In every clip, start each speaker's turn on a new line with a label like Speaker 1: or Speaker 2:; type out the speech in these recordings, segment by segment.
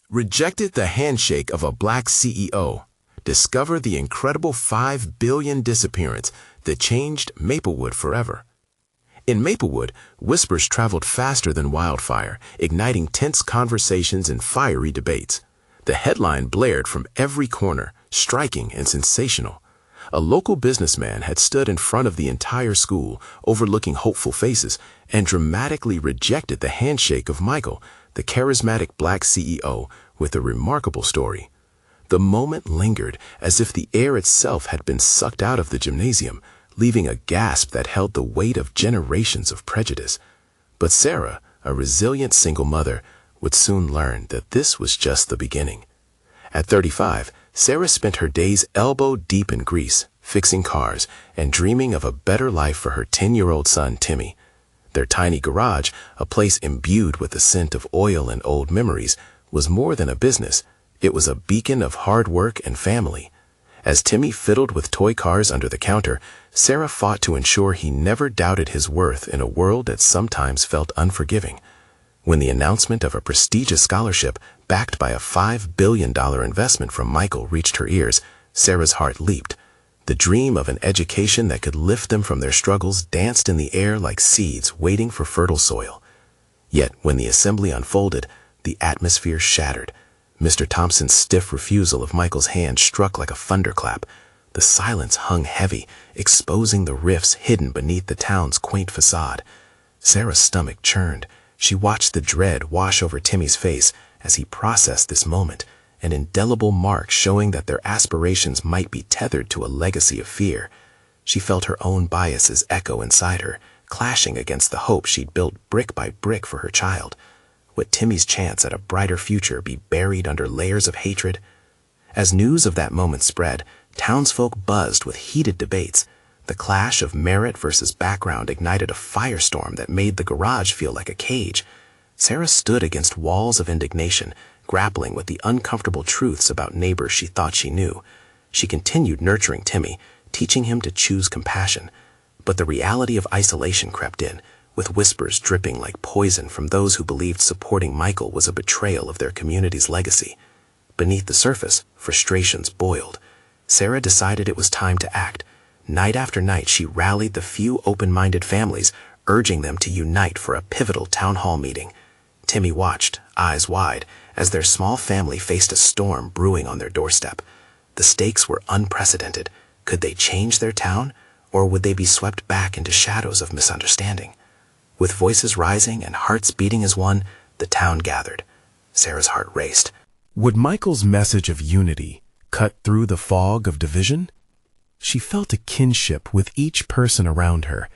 Speaker 1: Rejected the handshake of a black CEO. Discover the incredible 5 billion disappearance that changed Maplewood forever. In Maplewood, whispers traveled faster than wildfire, igniting tense conversations and fiery debates. The headline blared from every corner, striking and sensational. A local businessman had stood in front of the entire school, overlooking hopeful faces, and dramatically rejected the handshake of Michael, the charismatic black CEO, with a remarkable story. The moment lingered as if the air itself had been sucked out of the gymnasium, leaving a gasp that held the weight of generations of prejudice. But Sarah, a resilient single mother, would soon learn that this was just the beginning. At 35, Sarah spent her days elbow-deep in grease, fixing cars, and dreaming of a better life for her 10-year-old son, Timmy. Their tiny garage, a place imbued with the scent of oil and old memories, was more than a business. It was a beacon of hard work and family. As Timmy fiddled with toy cars under the counter, Sarah fought to ensure he never doubted his worth in a world that sometimes felt unforgiving. When the announcement of a prestigious scholarship backed by a $5 billion investment from Michael reached her ears, Sarah's heart leaped. The dream of an education that could lift them from their struggles danced in the air like seeds waiting for fertile soil. Yet when the assembly unfolded, the atmosphere shattered. Mr. Thompson's stiff refusal of Michael's hand struck like a thunderclap. The silence hung heavy, exposing the rifts hidden beneath the town's quaint facade. Sarah's stomach churned. She watched the dread wash over Timmy's face as he processed this moment, an indelible mark showing that their aspirations might be tethered to a legacy of fear. She felt her own biases echo inside her, clashing against the hope she'd built brick by brick for her child. Would Timmy's chance at a brighter future be buried under layers of hatred? As news of that moment spread, townsfolk buzzed with heated debates. The clash of merit versus background ignited a firestorm that made the garage feel like a cage. Sarah stood against walls of indignation, grappling with the uncomfortable truths about neighbors she thought she knew. She continued nurturing Timmy, teaching him to choose compassion. But the reality of isolation crept in, with whispers dripping like poison from those who believed supporting Michael was a betrayal of their community's legacy. Beneath the surface, frustrations boiled. Sarah decided it was time to act. Night after night, she rallied the few open-minded families, urging them to unite for a pivotal town hall meeting. Timmy watched, eyes wide, as their small family faced a storm brewing on their doorstep. The stakes were unprecedented. Could they change their town, or would they be swept back into shadows of misunderstanding? With voices rising and hearts beating as one, the town gathered. Sarah's heart raced. Would Michael's message of unity cut through the fog of division? She felt a kinship with each person around her,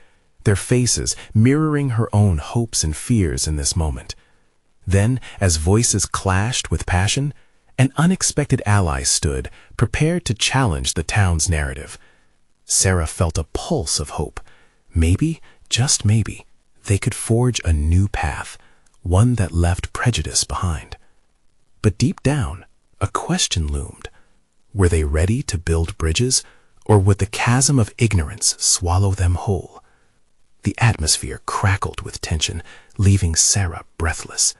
Speaker 1: their faces mirroring her own hopes and fears in this moment. Then, as voices clashed with passion, an unexpected ally stood, prepared to challenge the town's narrative. Sarah felt a pulse of hope. Maybe, just maybe, they could forge a new path, one that left prejudice behind. But deep down, a question loomed. Were they ready to build bridges, or would the chasm of ignorance swallow them whole? The atmosphere crackled with tension, leaving Sarah breathless.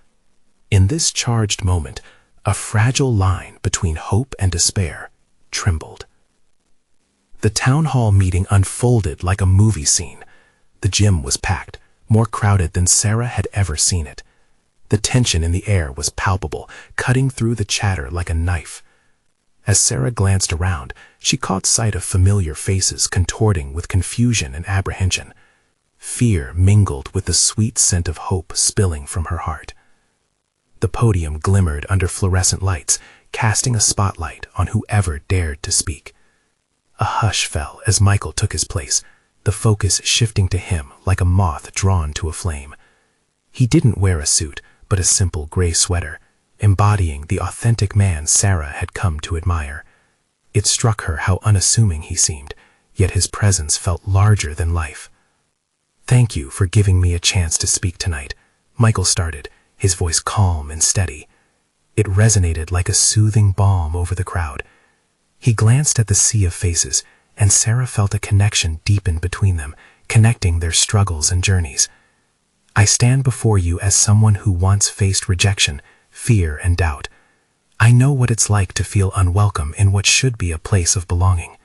Speaker 1: In this charged moment, a fragile line between hope and despair trembled. The town hall meeting unfolded like a movie scene. The gym was packed, more crowded than Sarah had ever seen it. The tension in the air was palpable, cutting through the chatter like a knife. As Sarah glanced around, she caught sight of familiar faces contorting with confusion and apprehension. Fear mingled with the sweet scent of hope spilling from her heart. The podium glimmered under fluorescent lights, casting a spotlight on whoever dared to speak. A hush fell as Michael took his place, the focus shifting to him like a moth drawn to a flame. He didn't wear a suit, but a simple gray sweater, embodying the authentic man Sarah had come to admire. It struck her how unassuming he seemed, yet his presence felt larger than life. "Thank you for giving me a chance to speak tonight," Michael started, his voice calm and steady. It resonated like a soothing balm over the crowd. He glanced at the sea of faces, and Sarah felt a connection deepen between them, connecting their struggles and journeys. "I stand before you as someone who once faced rejection, fear, and doubt.
Speaker 2: I know what it's like to feel unwelcome in what should be a place of belonging."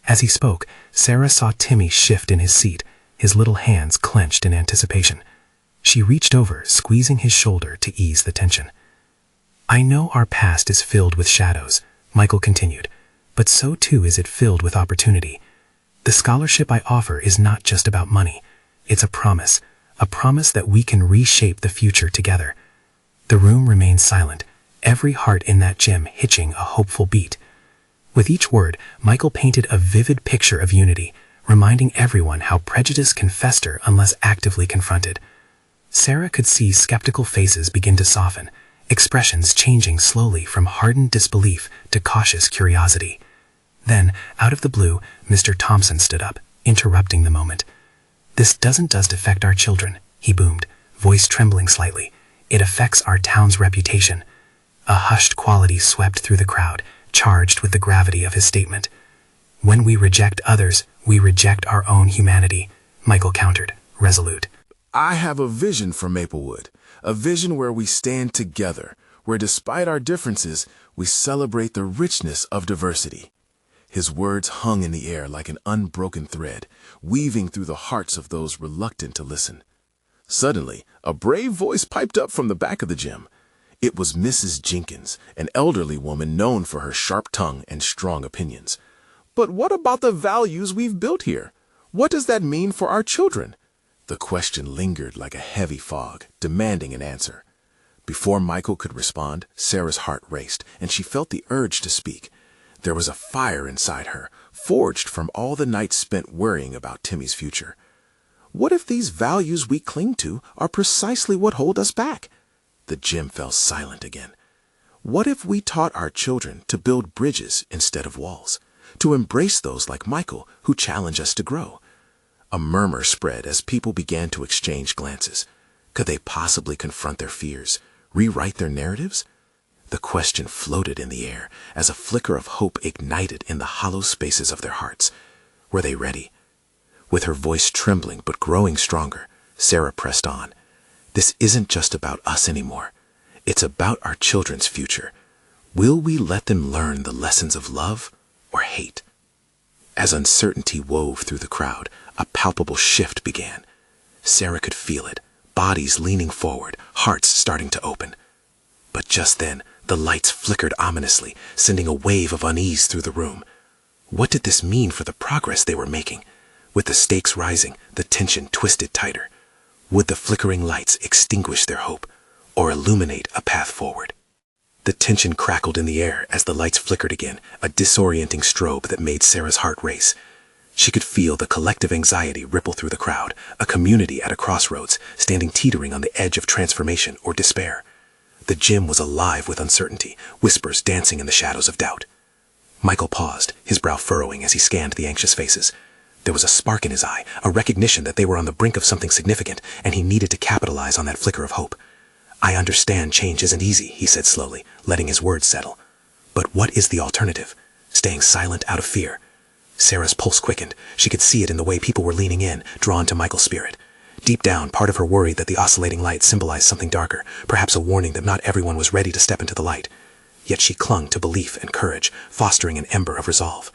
Speaker 2: As he spoke, Sarah saw Timmy shift in his seat, his little hands clenched in anticipation. She reached over, squeezing his shoulder to ease the tension. "I know our past is filled with shadows," Michael continued, "but so too is it filled with opportunity. The scholarship I offer is not just about money. It's a promise that we can reshape the future together." The room remained silent, every heart in that gym hitching a hopeful beat. With each word, Michael painted a vivid picture of unity, reminding everyone how prejudice can fester unless actively confronted. Sarah could see skeptical faces begin to soften, expressions changing slowly from hardened disbelief to cautious curiosity. Then, out of the blue, Mr. Thompson stood up, interrupting the moment. "This doesn't just affect our children," he boomed, voice trembling slightly. "It affects our town's reputation." A hushed quality swept through the crowd, charged with the gravity of his statement. "When we reject others, we reject our own humanity," Michael countered, resolute.
Speaker 1: I have a vision for Maplewood, a vision where we stand together, where despite our differences, we celebrate the richness of diversity. His words hung in the air like an unbroken thread, weaving through the hearts of those reluctant to listen. Suddenly, a brave voice piped up from the back of the gym. It was Mrs. Jenkins, an elderly woman known for her sharp tongue and strong opinions. "But what about the values we've built here? What does that mean for our children?" The question lingered like a heavy fog, demanding an answer. Before Michael could respond, Sarah's heart raced, and she felt the urge to speak. There was a fire inside her, forged from all the nights spent worrying about Timmy's future. What if these values we cling to are precisely what hold us back? The gym fell silent again. What if we taught our children to build bridges instead of walls, to embrace those like Michael who challenge us to grow? A murmur spread as people began to exchange glances. Could they possibly confront their fears, rewrite their narratives? The question floated in the air as a flicker of hope ignited in the hollow spaces of their hearts. Were they ready? With her voice trembling but growing stronger, Sarah pressed on. "This isn't just about us anymore. It's about our children's future. Will we let them learn the lessons of love or hate?" As uncertainty wove through the crowd, a palpable shift began. Sarah could feel it, bodies leaning forward, hearts starting to open. But just then, the lights flickered ominously, sending a wave of unease through the room. What did this mean for the progress they were making? With the stakes rising, the tension twisted tighter. Would the flickering lights extinguish their hope, or illuminate a path forward? The tension crackled in the air as the lights flickered again, a disorienting strobe that made Sarah's heart race. She could feel the collective anxiety ripple through the crowd, a community at a crossroads, standing teetering on the edge of transformation or despair. The gym was alive with uncertainty, whispers dancing in the shadows of doubt. Michael paused, his brow furrowing as he scanned the anxious faces. There was a spark in his eye, a recognition that they were on the brink of something significant, and he needed to capitalize on that flicker of hope. "I understand change isn't easy," he said slowly, letting his words settle. "But what is the alternative? Staying silent out of fear?" Sarah's pulse quickened. She could see it in the way people were leaning in, drawn to Michael's spirit. Deep down, part of her worried that the oscillating light symbolized something darker, perhaps a warning that not everyone was ready to step into the light. Yet she clung to belief and courage, fostering an ember of resolve.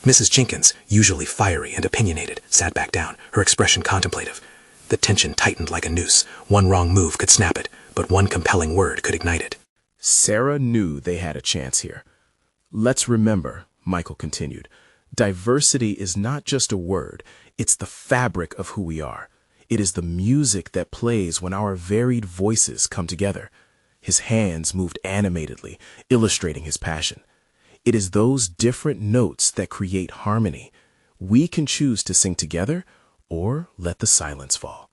Speaker 1: Mrs. Jenkins, usually fiery and opinionated, sat back down, her expression contemplative. The tension tightened like a noose. One wrong move could snap it, but one compelling word could ignite it.
Speaker 3: Sarah knew they had a chance here. "Let's remember," Michael continued, "diversity is not just a word, it's the fabric of who we are. It is the music that plays when our varied voices come together." His hands moved animatedly, illustrating his passion. "It is those different notes that create harmony. We can choose to sing together or let the silence fall."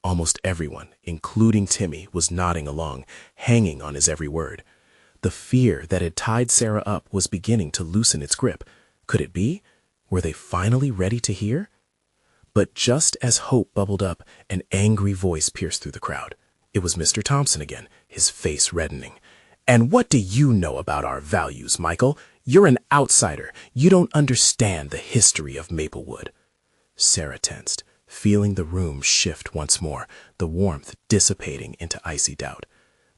Speaker 3: Almost everyone, including Timmy, was nodding along, hanging on his every word. The fear that had tied Sarah up was beginning to loosen its grip. Could it be? Were they finally ready to hear? But just as hope bubbled up, an angry voice pierced through the crowd. It was Mr. Thompson again, his face reddening. "And what do you know about our values, Michael? You're an outsider. You don't understand the history of Maplewood." Sarah tensed, feeling the room shift once more, the warmth dissipating into icy doubt.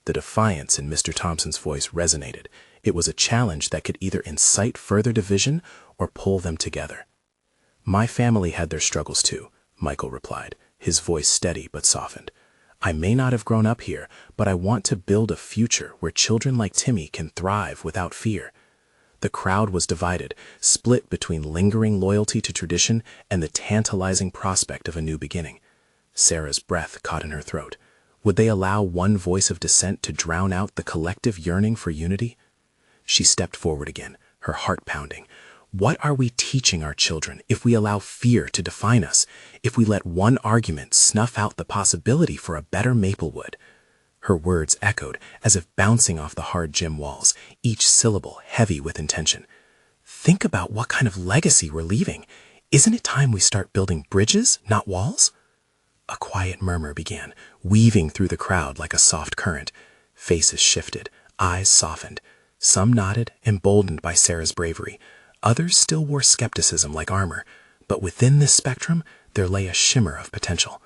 Speaker 3: The defiance in Mr. Thompson's voice resonated. It was a challenge that could either incite further division or pull them together. "My family had their struggles too," Michael replied, his voice steady but softened. "I may not have grown up here, but I want to build a future where children like Timmy can thrive without fear." The crowd was divided, split between lingering loyalty to tradition and the tantalizing prospect of a new beginning. Sarah's breath caught in her throat. Would they allow one voice of dissent to drown out the collective yearning for unity? She stepped forward again, her heart pounding. What are we teaching our children if we allow fear to define us, if we let one argument snuff out the possibility for a better Maplewood? Her words echoed as if bouncing off the hard gym walls, each syllable heavy with intention. Think about what kind of legacy we're leaving. Isn't it time we start building bridges, not walls? A quiet murmur began, weaving through the crowd like a soft current. Faces shifted, eyes softened. Some nodded, emboldened by Sarah's bravery. Others still wore skepticism like armor, but within this spectrum there lay a shimmer of potential.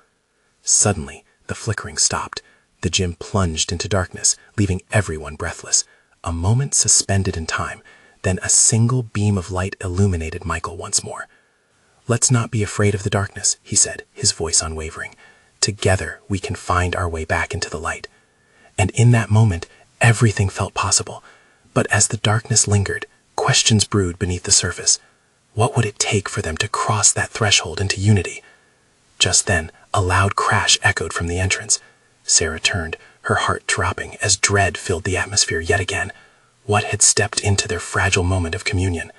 Speaker 3: Suddenly, the flickering stopped. The gym plunged into darkness, leaving everyone breathless. A moment suspended in time, then a single beam of light illuminated Michael once more. "Let's not be afraid of the darkness," he said, his voice unwavering. "Together we can find our way back into the light." And in that moment, everything felt possible. But as the darkness lingered, questions brewed beneath the surface. What would it take for them to cross that threshold into unity? Just then, a loud crash echoed from the entrance. Sarah turned, her heart dropping as dread filled the atmosphere yet again. What had stepped into their fragile moment of communion?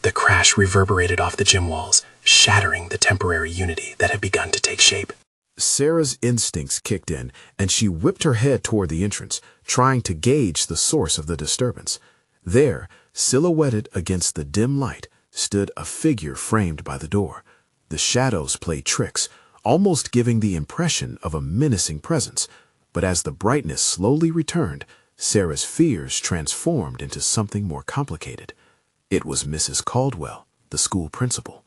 Speaker 3: The crash reverberated off the gym walls, shattering the temporary unity that had begun to take shape.
Speaker 1: Sarah's instincts kicked in, and she whipped her head toward the entrance, trying to gauge the source of the disturbance. There, silhouetted against the dim light, stood a figure framed by the door. The shadows played tricks, almost giving the impression of a menacing presence. But as the brightness slowly returned, Sarah's fears transformed into something more complicated. It was Mrs. Caldwell, the school principal.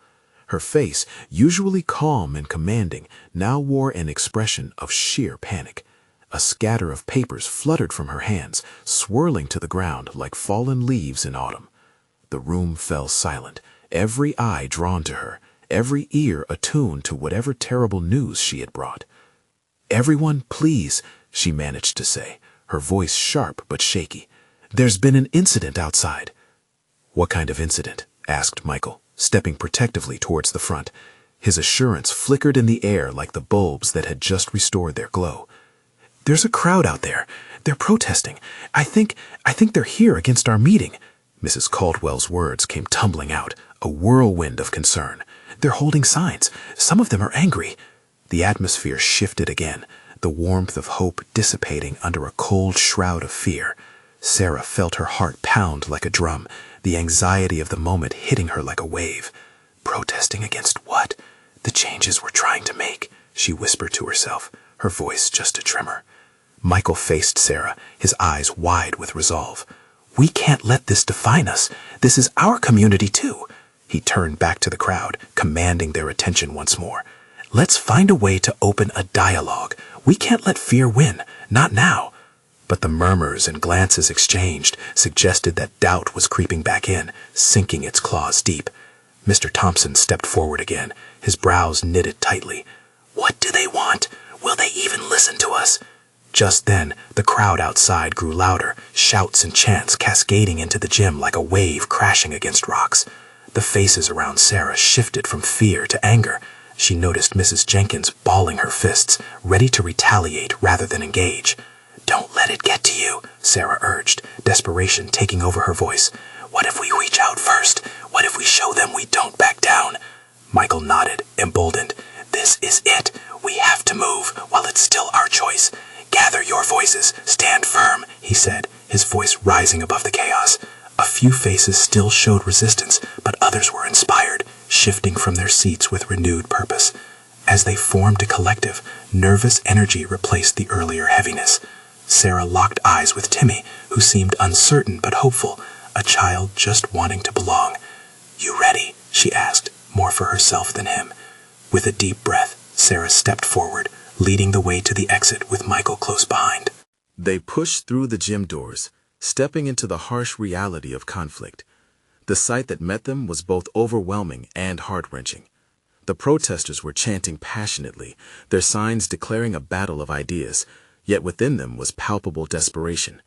Speaker 1: Her face, usually calm and commanding, now wore an expression of sheer panic. A scatter of papers fluttered from her hands, swirling to the ground like fallen leaves in autumn. The room fell silent, every eye drawn to her, every ear attuned to whatever terrible news she had brought. "Everyone, please," she managed to say, her voice sharp but shaky. "There's been an incident outside." "What kind of incident?" asked Michael, stepping protectively towards the front. His assurance flickered in the air like the bulbs that had just restored their glow. "There's a crowd out there. They're protesting. I think they're here against our meeting." Mrs. Caldwell's words came tumbling out, a whirlwind of concern. "They're holding signs. Some of them are angry." The atmosphere shifted again, the warmth of hope dissipating under a cold shroud of fear. Sarah felt her heart pound like a drum, the anxiety of the moment hitting her like a wave. Protesting against what? The changes we're trying to make, she whispered to herself, her voice just a tremor. Michael faced Sarah, his eyes wide with resolve. "We can't let this define us. This is our community too." He turned back to the crowd, commanding their attention once more. "Let's find a way to open a dialogue. We can't let fear win, not now." But the murmurs and glances exchanged suggested that doubt was creeping back in, sinking its claws deep. Mr. Thompson stepped forward again, his brows knitted tightly. "What do they want? Will they even listen to us?" Just then, the crowd outside grew louder, shouts and chants cascading into the gym like a wave crashing against rocks. The faces around Sarah shifted from fear to anger. She noticed Mrs. Jenkins balling her fists, ready to retaliate rather than engage. "Don't let it get to you," Sarah urged, desperation taking over her voice. "What if we reach out first? What if we show them we don't back down?" Michael nodded, emboldened. "This is it. We have to move while it's still our choice. Gather your voices. Stand firm," he said, his voice rising above the chaos. A few faces still showed resistance, but others were inspired, shifting from their seats with renewed purpose. As they formed a collective, nervous energy replaced the earlier heaviness. Sarah locked eyes with Timmy, who seemed uncertain but hopeful, a child just wanting to belong. "You ready?" she asked, more for herself than him. With a deep breath, Sarah stepped forward, leading the way to the exit with Michael close behind.
Speaker 3: They pushed through the gym doors, stepping into the harsh reality of conflict. The sight that met them was both overwhelming and heart-wrenching. The protesters were chanting passionately, their signs declaring a battle of ideas, yet within them was palpable desperation.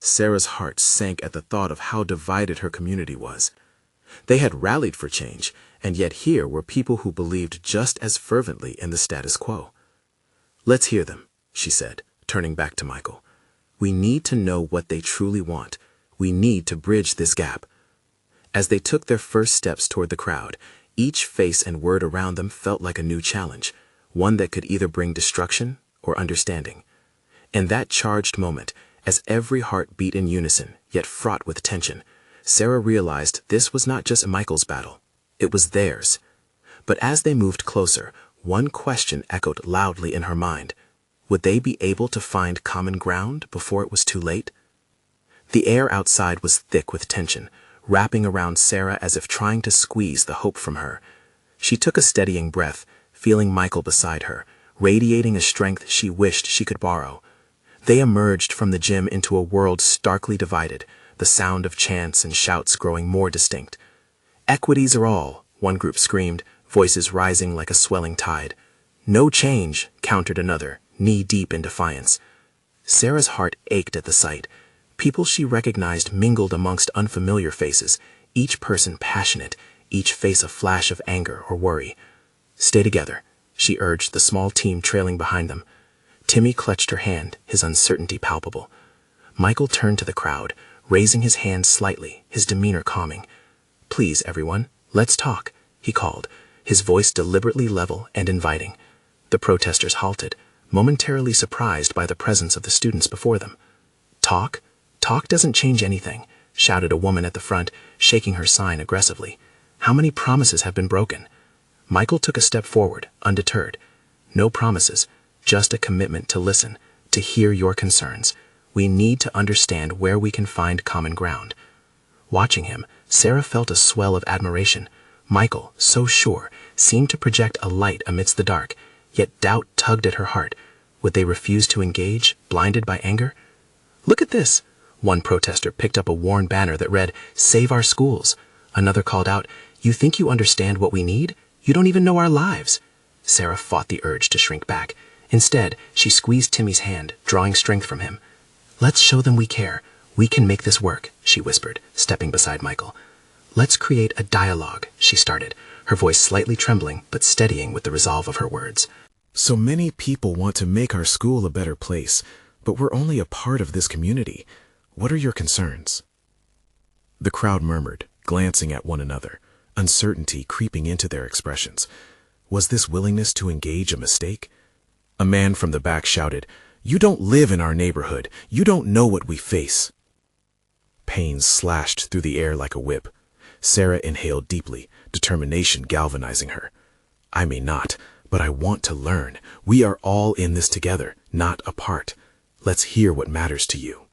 Speaker 3: Sarah's heart sank at the thought of how divided her community was. They had rallied for change, and yet here were people who believed just as fervently in the status quo. "Let's hear them," she said, turning back to Michael. "We need to know what they truly want. We need to bridge this gap." As they took their first steps toward the crowd, each face and word around them felt like a new challenge, one that could either bring destruction or understanding. In that charged moment, as every heart beat in unison, yet fraught with tension, Sarah realized this was not just Michael's battle, it was theirs. But as they moved closer, one question echoed loudly in her mind. Would they be able to find common ground before it was too late? The air outside was thick with tension, wrapping around Sarah as if trying to squeeze the hope from her. She took a steadying breath, feeling Michael beside her, radiating a strength she wished she could borrow. They emerged from the gym into a world starkly divided, the sound of chants and shouts growing more distinct. "Equities are all," one group screamed, voices rising like a swelling tide. "No change," countered another, knee-deep in defiance. Sarah's heart ached at the sight. People she recognized mingled amongst unfamiliar faces, each person passionate, each face a flash of anger or worry. "Stay together," she urged the small team trailing behind them. Timmy clutched her hand, his uncertainty palpable. Michael turned to the crowd, raising his hand slightly, his demeanor calming. "Please, everyone, let's talk," he called, his voice deliberately level and inviting. The protesters halted, momentarily surprised by the presence of the students before them. "Talk? Talk doesn't change anything," shouted a woman at the front, shaking her sign aggressively. "How many promises have been broken?" Michael took a step forward, undeterred. "No promises, just a commitment to listen, to hear your concerns. We need to understand where we can find common ground." Watching him, Sarah felt a swell of admiration. Michael, so sure, seemed to project a light amidst the dark, yet doubt tugged at her heart. Would they refuse to engage, blinded by anger? "Look at this!" One protester picked up a worn banner that read, "Save our schools." Another called out, "You think you understand what we need? You don't even know our lives." Sarah fought the urge to shrink back. Instead, she squeezed Timmy's hand, drawing strength from him. "Let's show them we care. We can make this work," she whispered, stepping beside Michael. "Let's create a dialogue," she started, her voice slightly trembling but steadying with the resolve of her words.
Speaker 1: "So many people want to make our school a better place, but we're only a part of this community. What are your concerns?" The crowd murmured, glancing at one another, uncertainty creeping into their expressions. Was this willingness to engage a mistake? A man from the back shouted, "You don't live in our neighborhood. You don't know what we face." Pain slashed through the air like a whip. Sarah inhaled deeply, determination galvanizing her. "I may not, but I want to learn. We are all in this together, not apart. Let's hear what matters to you."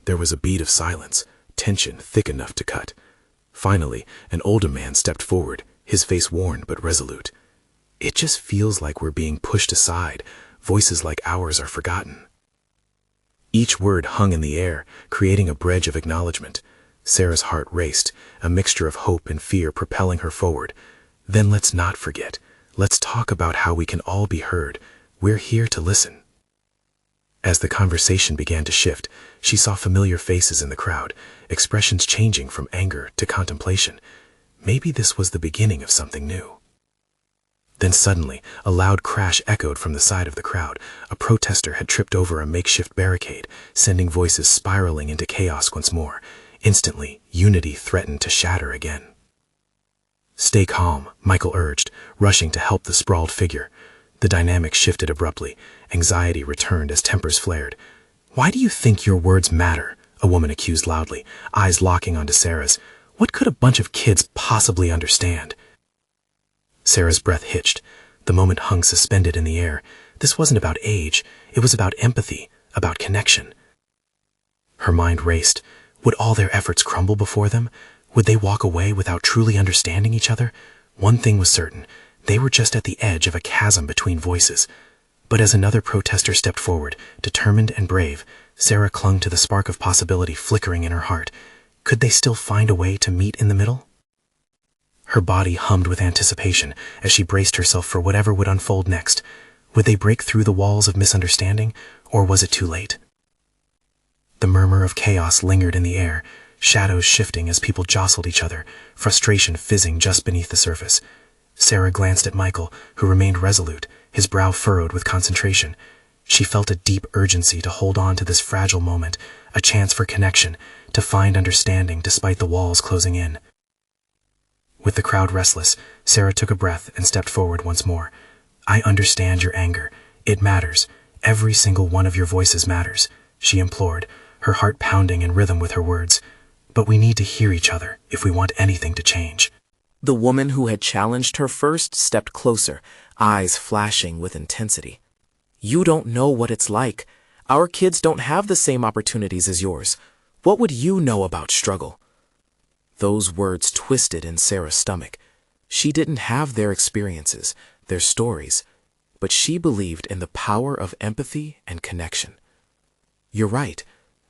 Speaker 1: There was a beat of silence, tension thick enough to cut. Finally, an older man stepped forward, his face worn but resolute. "It just feels like we're being pushed aside. Voices like ours are forgotten." Each word hung in the air, creating a bridge of acknowledgement. Sarah's heart raced, a mixture of hope and fear propelling her forward. "Then let's not forget. Let's talk about how we can all be heard. We're here to listen." As the conversation began to shift, she saw familiar faces in the crowd, expressions changing from anger to contemplation. Maybe this was the beginning of something new. Then suddenly, a loud crash echoed from the side of the crowd. A protester had tripped over a makeshift barricade, sending voices spiraling into chaos once more. Instantly, unity threatened to shatter again. "Stay calm," Michael urged, rushing to help the sprawled figure. The dynamic shifted abruptly. Anxiety returned as tempers flared. "Why do you think your words matter?" a woman accused loudly, eyes locking onto Sarah's. "What could a bunch of kids possibly understand?" Sarah's breath hitched. The moment hung suspended in the air. This wasn't about age. It was about empathy, about connection. Her mind raced. Would all their efforts crumble before them? Would they walk away without truly understanding each other? One thing was certain. They were just at the edge of a chasm between voices.
Speaker 2: But as another protester stepped forward, determined and brave, Sarah clung to the spark of possibility flickering in her heart. Could they still find a way to meet in the middle? Her body hummed with anticipation as she braced herself for whatever would unfold next. Would they break through the walls of misunderstanding, or was it too late? The murmur of chaos lingered in the air, shadows shifting as people jostled each other, frustration fizzing just beneath the surface. Sarah glanced at Michael, who remained resolute, his brow furrowed with concentration. She felt a deep urgency to hold on to this fragile moment, a chance for connection, to find understanding despite the walls closing in. With the crowd restless, Sarah took a breath and stepped forward once more. "I understand your anger. It matters. Every single one of your voices matters," she implored, her heart pounding in rhythm with her words. "But we need to hear each other if we want anything to change."
Speaker 4: The woman who had challenged her first stepped closer, eyes flashing with intensity. "You don't know what it's like. Our kids don't have the same opportunities as yours. What would you know about struggle?" Those words twisted in Sarah's stomach. She didn't have their experiences, their stories, but she believed in the power of empathy and connection. "You're right.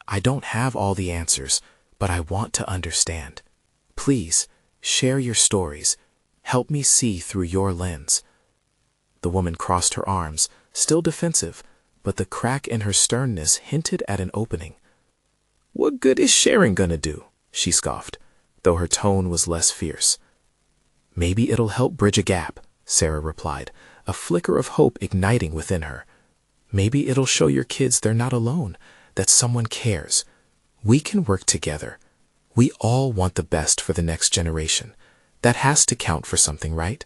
Speaker 4: I don't have all the answers, but I want to understand. Please, share your stories. Help me see through your lens." The woman crossed her arms, still defensive, but the crack in her sternness hinted at an opening. "What good is sharing gonna do?" she scoffed, though her tone was less fierce. "Maybe it'll help bridge a gap," Sarah replied, a flicker of hope igniting within her. "Maybe it'll show your kids they're not alone, that someone cares. We can work together. We all want the best for the next generation. That has to count for something, right?"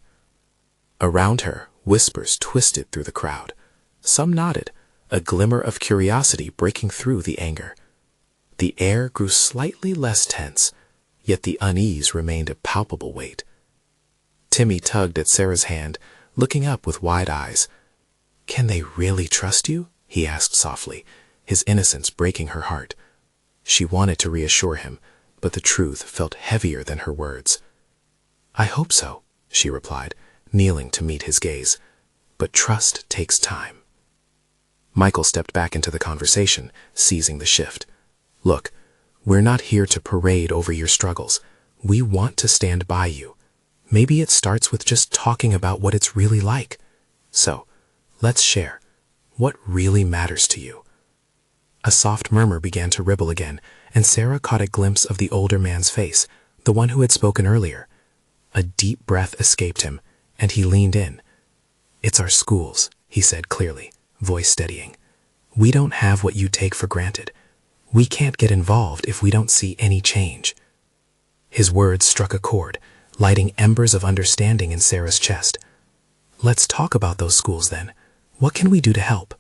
Speaker 4: Around her, whispers twisted through the crowd. Some nodded, a glimmer of curiosity breaking through the anger. The air grew slightly less tense, yet the unease remained a palpable weight. Timmy tugged at Sarah's hand, looking up with wide eyes. "Can they really trust you?" he asked softly, his innocence breaking her heart. She wanted to reassure him, but the truth felt heavier than her words. "I hope so," she replied, kneeling to meet his gaze. "But trust takes time." Michael stepped back into the conversation, seizing the shift. "Look, we're not here to parade over your struggles. We want to stand by you. Maybe it starts with just talking about what it's really like. So, let's share. What really matters to you?" A soft murmur began to ripple again, and Sarah caught a glimpse of the older man's face, the one who had spoken earlier. A deep breath escaped him, and he leaned in. "It's our schools," he said clearly, voice steadying. "We don't have what you take for granted. We can't get involved if we don't see any change." His words struck a chord, lighting embers of understanding in Sarah's chest. "Let's talk about those schools then. What can we do to help?"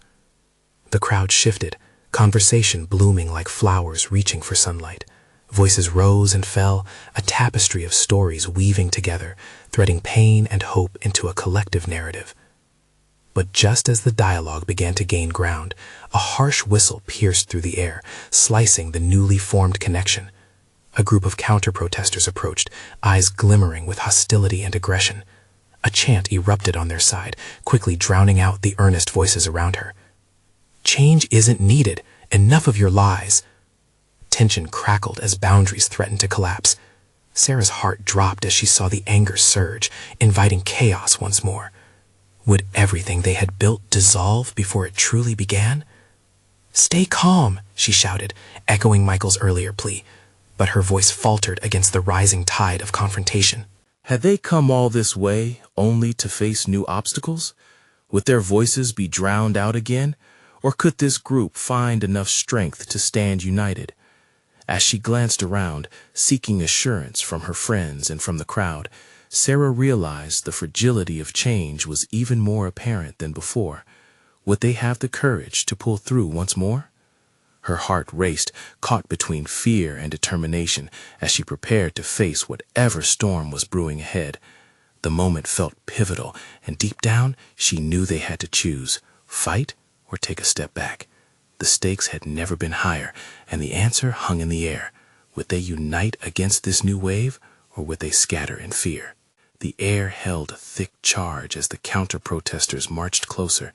Speaker 4: The crowd shifted, conversation blooming like flowers reaching for sunlight. Voices rose and fell, a tapestry of stories weaving together, threading pain and hope into a collective narrative. But just as the dialogue began to gain ground, a harsh whistle pierced through the air, slicing the newly formed connection. A group of counter-protesters approached, eyes glimmering with hostility and aggression. A chant erupted on their side, quickly drowning out the earnest voices around her. "Change isn't needed. Enough of your lies." Tension crackled as boundaries threatened to collapse. Sarah's heart dropped as she saw the anger surge, inviting chaos once more. Would everything they had built dissolve before it truly began? "Stay calm," she shouted, echoing Michael's earlier plea, but her voice faltered against the rising tide of confrontation.
Speaker 3: Had they come all this way only to face new obstacles? Would their voices be drowned out again? Or could this group find enough strength to stand united? As she glanced around, seeking assurance from her friends and from the crowd, Sarah realized the fragility of change was even more apparent than before. Would they have the courage to pull through once more? Her heart raced, caught between fear and determination as she prepared to face whatever storm was brewing ahead. The moment felt pivotal, and deep down she knew they had to choose, fight or take a step back. The stakes had never been higher, and the answer hung in the air. Would they unite against this new wave, or would they scatter in fear? The air held a thick charge as the counter-protesters marched closer.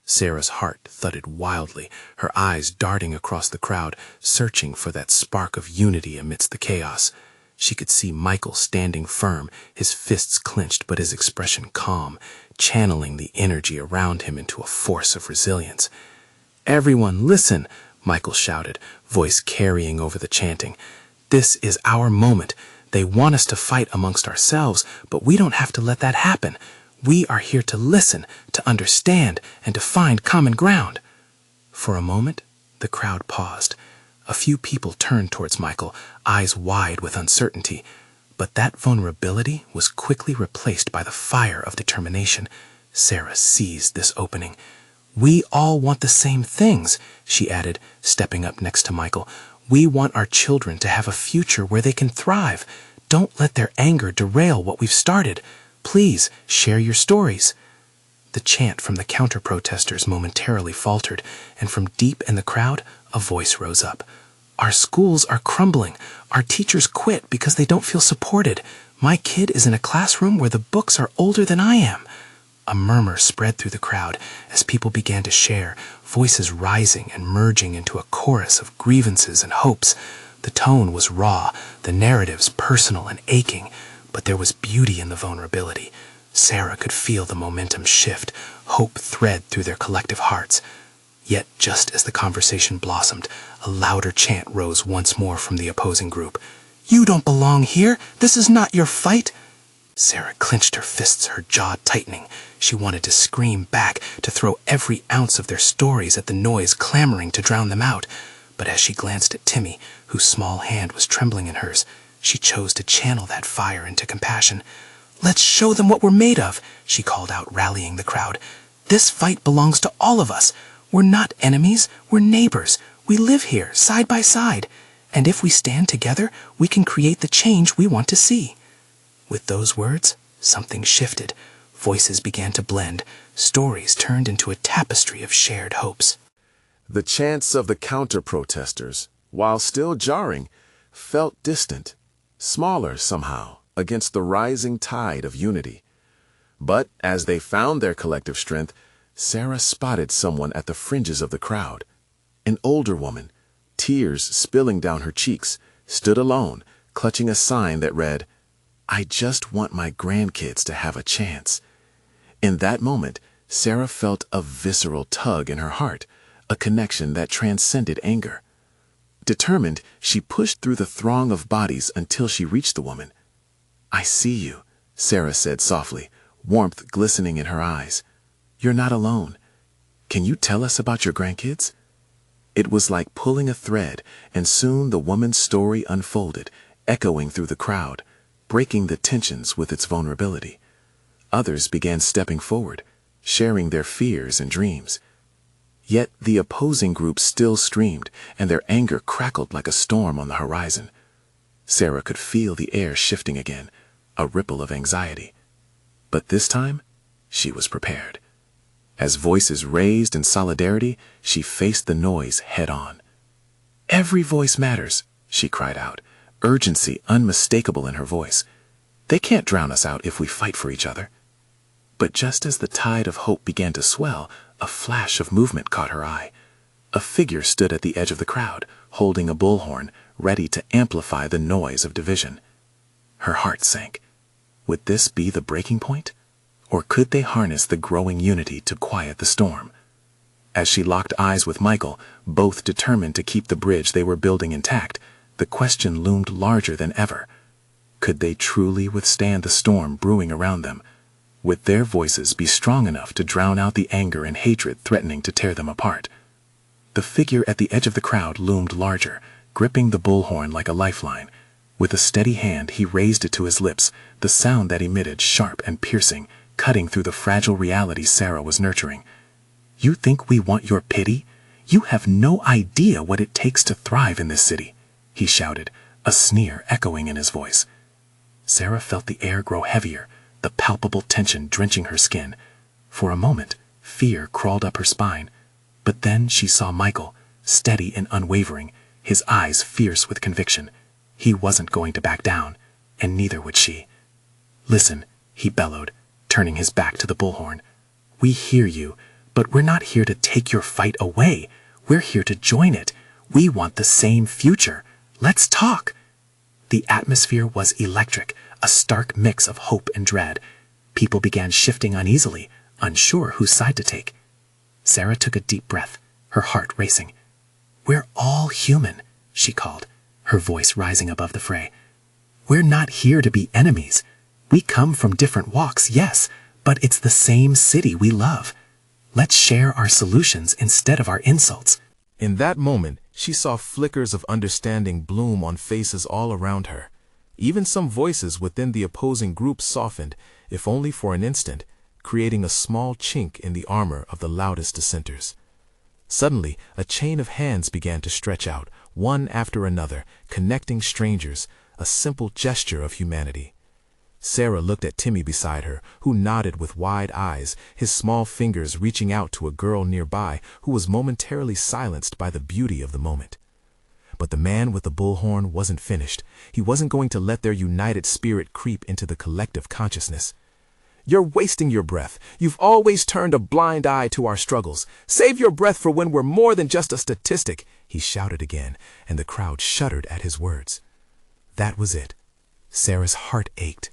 Speaker 2: Sarah's heart thudded wildly, her eyes darting across the crowd, searching for that spark of unity amidst the chaos. She could see Michael standing firm, his fists clenched but his expression calm, channeling the energy around him into a force of resilience. "Everyone, listen!" Michael shouted, voice carrying over the chanting. "This is our moment. They want us to fight amongst ourselves, but we don't have to let that happen. We are here to listen, to understand, and to find common ground." For a moment, the crowd paused. A few people turned towards Michael, eyes wide with uncertainty. But that vulnerability was quickly replaced by the fire of determination. Sarah seized this opening. "We all want the same things," she added, stepping up next to Michael. "We want our children to have a future where they can thrive. Don't let their anger derail what we've started. Please, share your stories." The chant from the counter-protesters momentarily faltered, and from deep in the crowd, a voice rose up. "Our schools are crumbling. Our teachers quit because they don't feel supported. My kid is in a classroom where the books are older than I am." A murmur spread through the crowd as people began to share, voices rising and merging into a chorus of grievances and hopes. The tone was raw, the narratives personal and aching, but there was beauty in the vulnerability. Sarah could feel the momentum shift, hope thread through their collective hearts. Yet just as the conversation blossomed, a louder chant rose once more from the opposing group. "You don't belong here! This is not your fight!" Sarah clenched her fists, her jaw tightening. She wanted to scream back, to throw every ounce of their stories at the noise clamoring to drown them out. But as she glanced at Timmy, whose small hand was trembling in hers, she chose to channel that fire into compassion. "Let's show them what we're made of," she called out, rallying the crowd. "This fight belongs to all of us. We're not enemies, we're neighbors. We live here, side by side. And if we stand together, we can create the change we want to see." With those words, something shifted. Voices began to blend. Stories turned into a tapestry of shared hopes.
Speaker 1: The chants of the counter-protesters, while still jarring, felt distant, smaller somehow, against the rising tide of unity. But as they found their collective strength, Sarah spotted someone at the fringes of the crowd. An older woman, tears spilling down her cheeks, stood alone, clutching a sign that read, "I just want my grandkids to have a chance." In that moment, Sarah felt a visceral tug in her heart, a connection that transcended anger. Determined, she pushed through the throng of bodies until she reached the woman. "I see you," Sarah said softly, warmth glistening in her eyes. "You're not alone. Can you tell us about your grandkids?" It was like pulling a thread, and soon the woman's story unfolded, echoing through the crowd, breaking the tensions with its vulnerability. Others began stepping forward, sharing their fears and dreams. Yet the opposing group still streamed, and their anger crackled like a storm on the horizon. Sarah could feel the air shifting again, a ripple of anxiety. But this time, she was prepared. As voices raised in solidarity, she faced the noise head-on. "Every voice matters," she cried out, urgency unmistakable in her voice. "They can't drown us out if we fight for each other." But just as the tide of hope began to swell, a flash of movement caught her eye. A figure stood at the edge of the crowd, holding a bullhorn, ready to amplify the noise of division. Her heart sank. Would this be the breaking point? Or could they harness the growing unity to quiet the storm? As she locked eyes with Michael, both determined to keep the bridge they were building intact, the question loomed larger than ever. Could they truly withstand the storm brewing around them? Would their voices be strong enough to drown out the anger and hatred threatening to tear them apart? The figure at the edge of the crowd loomed larger, gripping the bullhorn like a lifeline. With a steady hand, he raised it to his lips, the sound that emitted sharp and piercing, cutting through the fragile reality Sarah was nurturing. "You think we want your pity? You have no idea what it takes to thrive in this city," he shouted, a sneer echoing in his voice. Sarah felt the air grow heavier, the palpable tension drenching her skin. For a moment, fear crawled up her spine, but then she saw Michael, steady and unwavering, his eyes fierce with conviction. He wasn't going to back down, and neither would she. "Listen," he bellowed, turning his back to the bullhorn. "We hear you,
Speaker 2: But we're not here to take your fight away. We're here to join it. We want the same future. Let's talk. The atmosphere was electric, a stark mix of hope and dread. People began shifting uneasily, unsure whose side to take. Sarah took a deep breath, her heart racing. "We're all human," she called, her voice rising above the fray. "We're not here to be enemies. We come from different walks, yes, but it's the same city we love. Let's share our solutions instead of our insults."
Speaker 3: In that moment, she saw flickers of understanding bloom on faces all around her. Even some voices within the opposing group softened, if only for an instant, creating a small chink in the armor of the loudest dissenters. Suddenly, a chain of hands began to stretch out, one after another, connecting strangers, a simple gesture of humanity. Sarah looked at Timmy beside her, who nodded with wide eyes, his small fingers reaching out to a girl nearby who was momentarily silenced by the beauty of the moment. But the man with the bullhorn wasn't finished. He wasn't going to let their united spirit creep into the collective consciousness. "You're wasting your breath. You've always turned a blind eye to our struggles. Save your breath for when we're more than just a statistic," he shouted again, and the crowd shuddered at his words. That was it. Sarah's heart ached.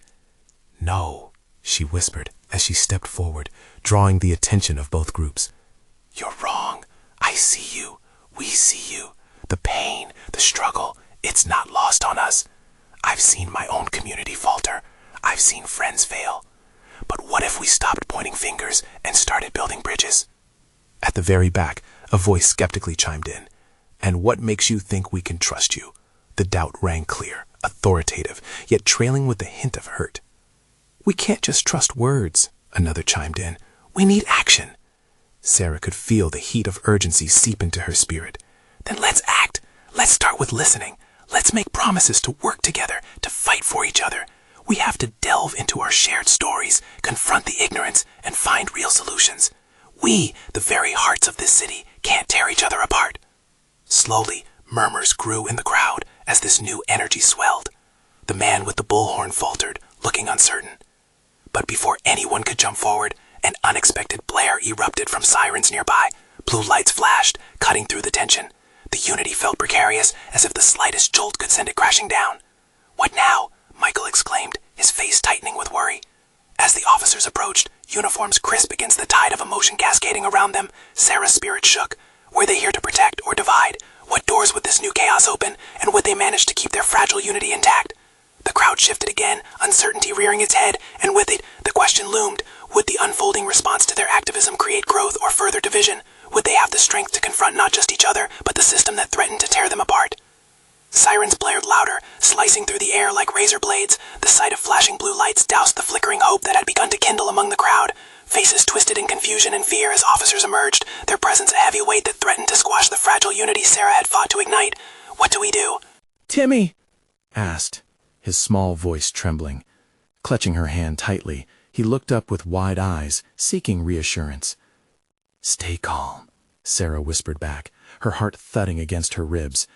Speaker 3: "No," she whispered as she stepped forward, drawing the attention of both groups. "You're wrong. I see you. We see you. The pain, the struggle, it's not lost on us. I've seen my own community falter. I've seen friends fail. But what if we stopped pointing fingers and started building bridges?" At the very back, a voice skeptically chimed in. "And what makes you think we can trust you?" The doubt rang clear, authoritative, yet trailing with a hint of hurt. "We can't just trust words," another chimed in. "We need action." Sarah could feel the heat of urgency seep into her spirit. "Then let's act. Let's start with listening. Let's make promises to work together, to fight for each other. We have to delve into our shared stories, confront the ignorance, and find real solutions. We, the very hearts of this city, can't tear each other apart." Slowly, murmurs grew in the crowd as this new energy swelled. The man with the bullhorn faltered, looking uncertain. But before anyone could jump forward, an unexpected blare erupted from sirens nearby. Blue lights flashed, cutting through the tension. The unity felt precarious, as if the slightest jolt could send it crashing down. "What now?" Michael exclaimed, his face tightening with worry. As the officers approached, uniforms crisp against the tide of emotion cascading around them, Sarah's spirit shook. Were they here to protect or divide? What doors would this new chaos open, and would they manage to keep their fragile unity intact? The crowd shifted again, uncertainty rearing its head, and with it, the question loomed. Would the unfolding response to their activism create growth or further division? Would they have the strength to confront not just each other, but the system that threatened to tear them apart? Sirens blared louder, slicing through the air like razor blades. The sight of flashing blue lights doused the flickering hope that had begun to kindle among the crowd. Faces twisted in confusion and fear as officers emerged, their presence a heavy weight that threatened to squash the fragile unity Sarah had fought to ignite. "What do we do?" "Timmy?" asked, his small voice trembling. Clutching her hand tightly, he looked up with wide eyes, seeking reassurance. "Stay calm," Sarah whispered back, her heart thudding against her ribs.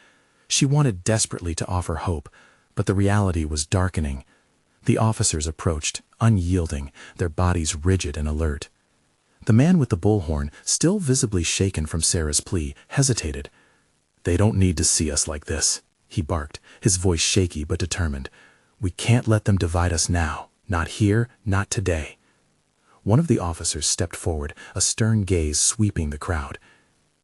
Speaker 3: She wanted desperately to offer hope, but the reality was darkening. The officers approached, unyielding, their bodies rigid and alert. The man with the bullhorn, still visibly shaken from Sarah's plea, hesitated. "They don't need to see us like this," he barked, his voice shaky but determined. "We can't let them divide us now. Not here, not today." One of the officers stepped forward, a stern gaze sweeping the crowd.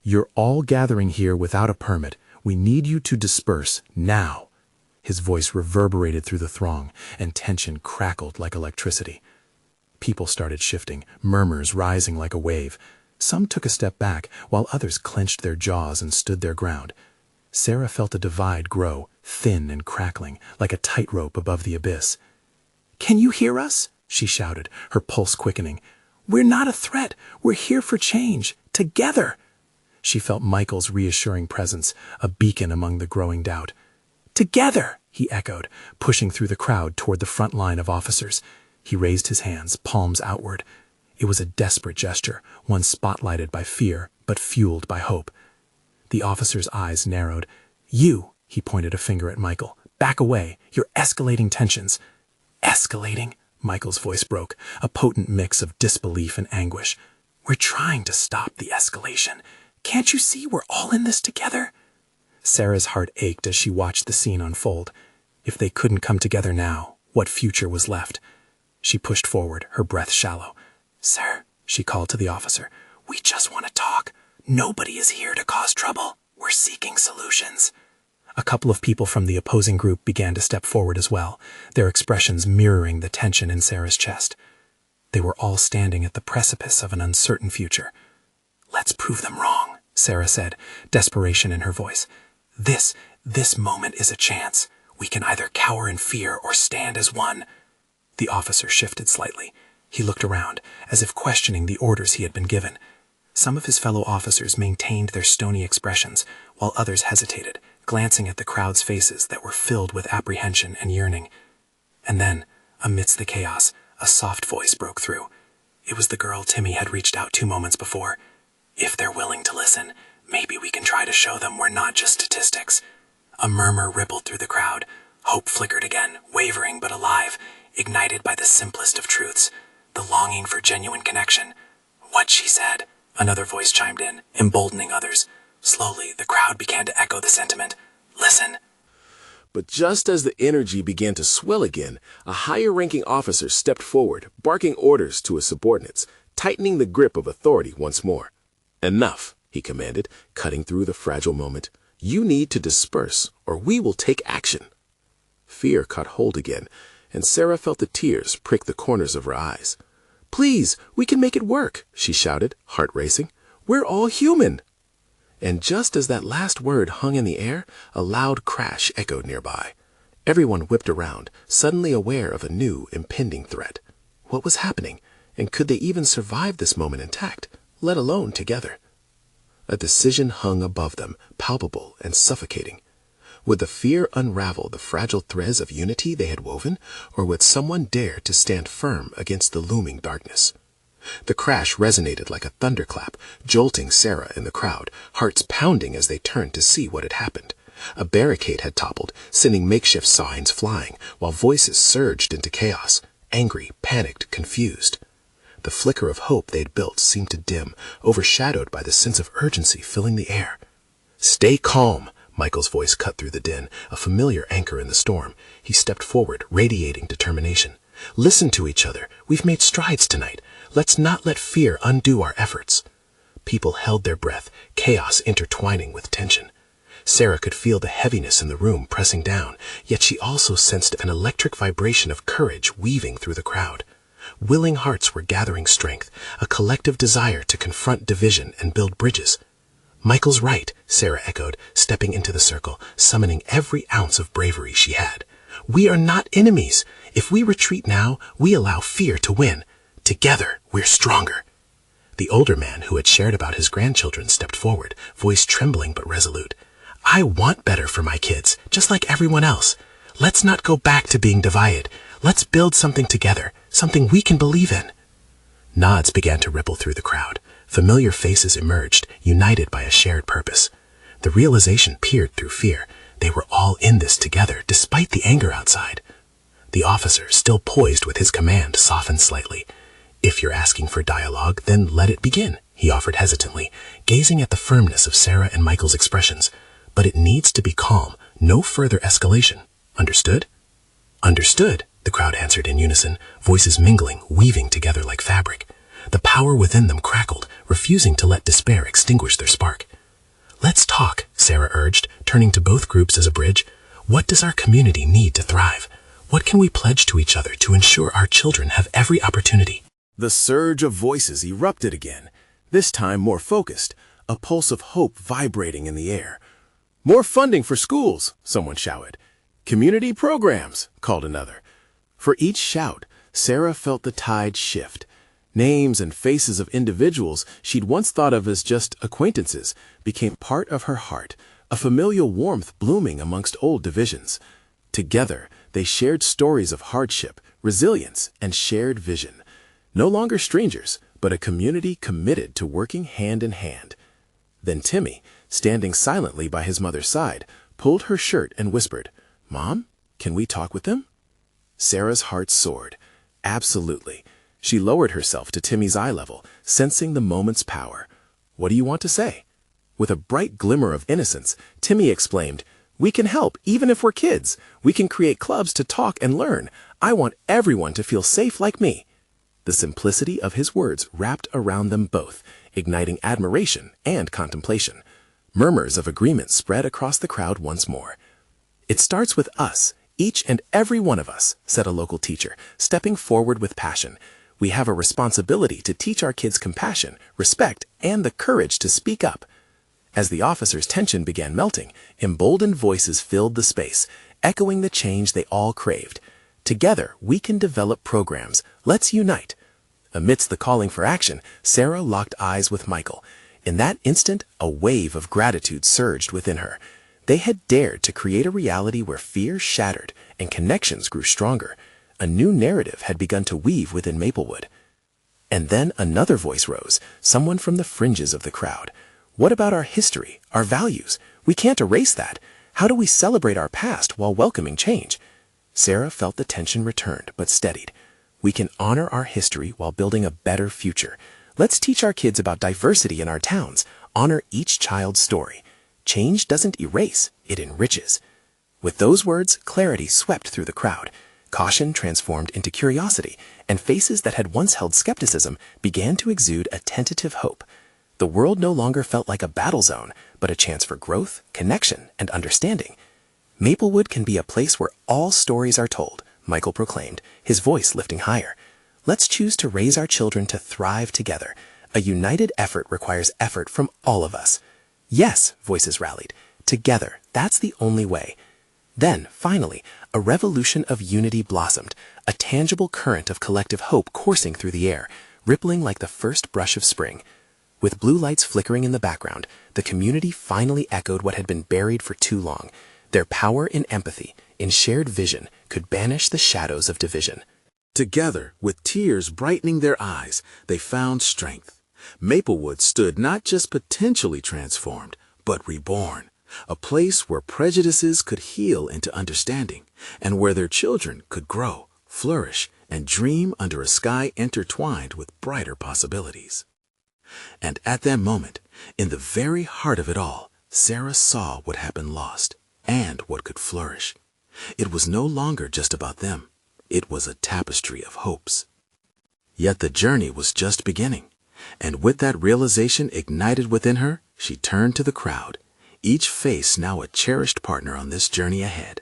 Speaker 3: "You're all gathering here without a permit. We need you to disperse, now." His voice reverberated through the throng, and tension crackled like electricity. People started shifting, murmurs rising like a wave. Some took a step back, while others clenched their jaws and stood their ground. Sarah felt a divide grow, thin and crackling, like a tightrope above the abyss. "Can you hear us?" she shouted, her pulse quickening. "We're not a threat. We're here for change. Together." She felt Michael's reassuring presence, a beacon among the growing doubt. "Together," he echoed, pushing through the crowd toward the front line of officers. He raised his hands, palms outward. It was a desperate gesture, one spotlighted by fear, but fueled by hope. The officer's eyes narrowed. "You," he pointed a finger at Michael. "Back away. You're escalating tensions." "Escalating?" Michael's voice broke, a potent mix of disbelief and anguish.
Speaker 2: We're trying to stop the escalation. Can't you see we're all in this together? Sarah's heart ached as she watched the scene unfold. If they couldn't come together now, what future was left? She pushed forward, her breath shallow. Sir, she called to the officer, we just want to talk. Nobody is here to cause trouble. We're seeking solutions. A couple of people from the opposing group began to step forward as well, their expressions mirroring the tension in Sarah's chest. They were all standing at the precipice of an uncertain future. Let's prove them wrong, Sarah said, desperation in her voice. This moment is a chance. We can either cower in fear or stand as one. The officer shifted slightly. He looked around, as if questioning the orders he had been given. Some of his fellow officers maintained their stony expressions, while others hesitated, glancing at the crowd's faces that were filled with apprehension and yearning. And then, amidst the chaos, a soft voice broke through. It was the girl Timmy had reached out 2 moments before. If they're willing to listen, maybe we can try to show them we're not just statistics. A murmur rippled through the crowd. Hope flickered again, wavering but alive, ignited by the simplest of truths, the longing for genuine connection. What she said, another voice chimed in, emboldening others. Slowly, the crowd began to echo the sentiment. Listen.
Speaker 3: But just as the energy began to swell again, a higher-ranking officer stepped forward, barking orders to his subordinates, tightening the grip of authority once more. Enough, he commanded, cutting through the fragile moment. You need to disperse, or we will take action. Fear caught hold again, and Sarah felt the tears prick the corners of her eyes. Please, we can make it work, she shouted, heart racing. We're all human. And just as that last word hung in the air, a loud crash echoed nearby. Everyone whipped around, suddenly aware of a new, impending threat. What was happening, and could they even survive this moment intact, let alone together? A decision hung above them, palpable and suffocating. Would the fear unravel the fragile threads of unity they had woven, or would someone dare to stand firm against the looming darkness? The crash resonated like a thunderclap, jolting Sarah and the crowd, hearts pounding as they turned to see what had happened. A barricade had toppled, sending makeshift signs flying, while voices surged into chaos, angry, panicked, confused. The flicker of hope they'd built seemed to dim, overshadowed by the sense of urgency filling the air. Stay calm, Michael's voice cut through the din, a familiar anchor in the storm. He stepped forward, radiating determination. Listen to each other. We've made strides tonight. Let's not let fear undo our efforts. People held their breath, chaos intertwining with tension. Sarah could feel the heaviness in the room pressing down, yet she also sensed an electric vibration of courage weaving through the crowd. Willing hearts were gathering strength, a collective desire to confront division and build bridges. Michael's right, Sarah echoed, stepping into the circle, summoning every ounce of bravery she had. We are not enemies. If we retreat now, we allow fear to win. Together, we're stronger. The older man who had shared about his grandchildren stepped forward, voice trembling but resolute. I want better for my kids, just like everyone else. Let's not go back to being divided. Let's build something together, something we can believe in. Nods began to ripple through the crowd. Familiar faces emerged, united by a shared purpose. The realization peered through fear. They were all in this together, despite the anger outside. The officer, still poised with his command, softened slightly. If you're asking for dialogue, then let it begin, he offered hesitantly, gazing at the firmness of Sarah and Michael's expressions. But it needs to be calm, no further escalation. Understood? Understood, the crowd answered in unison, voices mingling, weaving together like fabric. The power within them crackled, refusing to let despair extinguish their spark. Let's talk, Sarah urged, turning to both groups as a bridge. What does our community need to thrive? What can we pledge to each other to ensure our children have every opportunity? The surge of voices erupted again, this time more focused, a pulse of hope vibrating in the air. More funding for schools, someone shouted. Community programs, called another. For each shout, Sarah felt the tide shift. Names and faces of individuals she'd once thought of as just acquaintances became part of her heart, a familial warmth blooming amongst old divisions. Together, they shared stories of hardship, resilience, and shared vision. No longer strangers, but a community committed to working hand in hand. Then Timmy, standing silently by his mother's side, pulled her shirt and whispered, "Mom, can we talk with them?" Sarah's heart soared. Absolutely. She lowered herself to Timmy's eye level, sensing the moment's power. "What do you want to say?" With a bright glimmer of innocence, Timmy exclaimed, "We can help, even if we're kids. We can create clubs to talk and learn. I want everyone to feel safe like me." The simplicity of his words wrapped around them both, igniting admiration and contemplation. Murmurs of agreement spread across the crowd once more. "It starts with us, each and every one of us," said a local teacher, stepping forward with passion. "We have a responsibility to teach our kids compassion, respect, and the courage to speak up." As the officers' tension began melting, emboldened voices filled the space, echoing the change they all craved. "Together, we can develop programs. Let's unite." Amidst the calling for action, Sarah locked eyes with Michael. In that instant, a wave of gratitude surged within her. They had dared to create a reality where fear shattered and connections grew stronger. A new narrative had begun to weave within Maplewood. And then another voice rose, someone from the fringes of the crowd. "What about our history, our values? We can't erase that. How do we celebrate our past while welcoming change?" Sarah felt the tension returned, but steadied. "We can honor our history while building a better future. Let's teach our kids about diversity in our towns, honor each child's story. Change doesn't erase, it enriches." With those words, clarity swept through the crowd. Caution transformed into curiosity, and faces that had once held skepticism began to exude a tentative hope. The world no longer felt like a battle zone, but a chance for growth, connection, and understanding. "Maplewood can be a place where all stories are told," Michael proclaimed, his voice lifting higher. "Let's choose to raise our children to thrive together. A united effort requires effort from all of us." "Yes," voices rallied. "Together, that's the only way." Then, finally, a revolution of unity blossomed, a tangible current of collective hope coursing through the air, rippling like the first brush of spring. With blue lights flickering in the background, the community finally echoed what had been buried for too long. Their power in empathy, in shared vision, could banish the shadows of division.
Speaker 1: Together, with tears brightening their eyes, they found strength. Maplewood stood not just potentially transformed, but reborn. A place where prejudices could heal into understanding, and where their children could grow, flourish, and dream under a sky intertwined with brighter possibilities. And at that moment, in the very heart of it all, Sarah saw what had been lost, and what could flourish. It was no longer just about them. It was a tapestry of hopes. Yet the journey was just beginning, and with that realization ignited within her, she turned to the crowd, each face now a cherished partner on this journey ahead,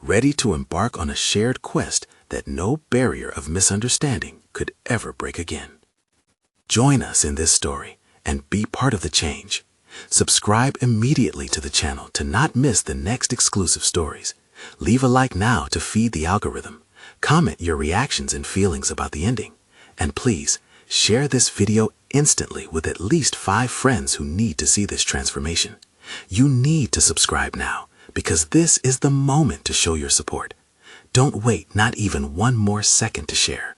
Speaker 1: ready to embark on a shared quest that no barrier of misunderstanding could ever break again. Join us in this story and be part of the change. Subscribe immediately to the channel to not miss the next exclusive stories. Leave a like now to feed the algorithm. Comment your reactions and feelings about the ending. And please, share this video instantly with at least 5 friends who need to see this transformation. You need to subscribe now, because this is the moment to show your support. Don't wait not even one more second to share.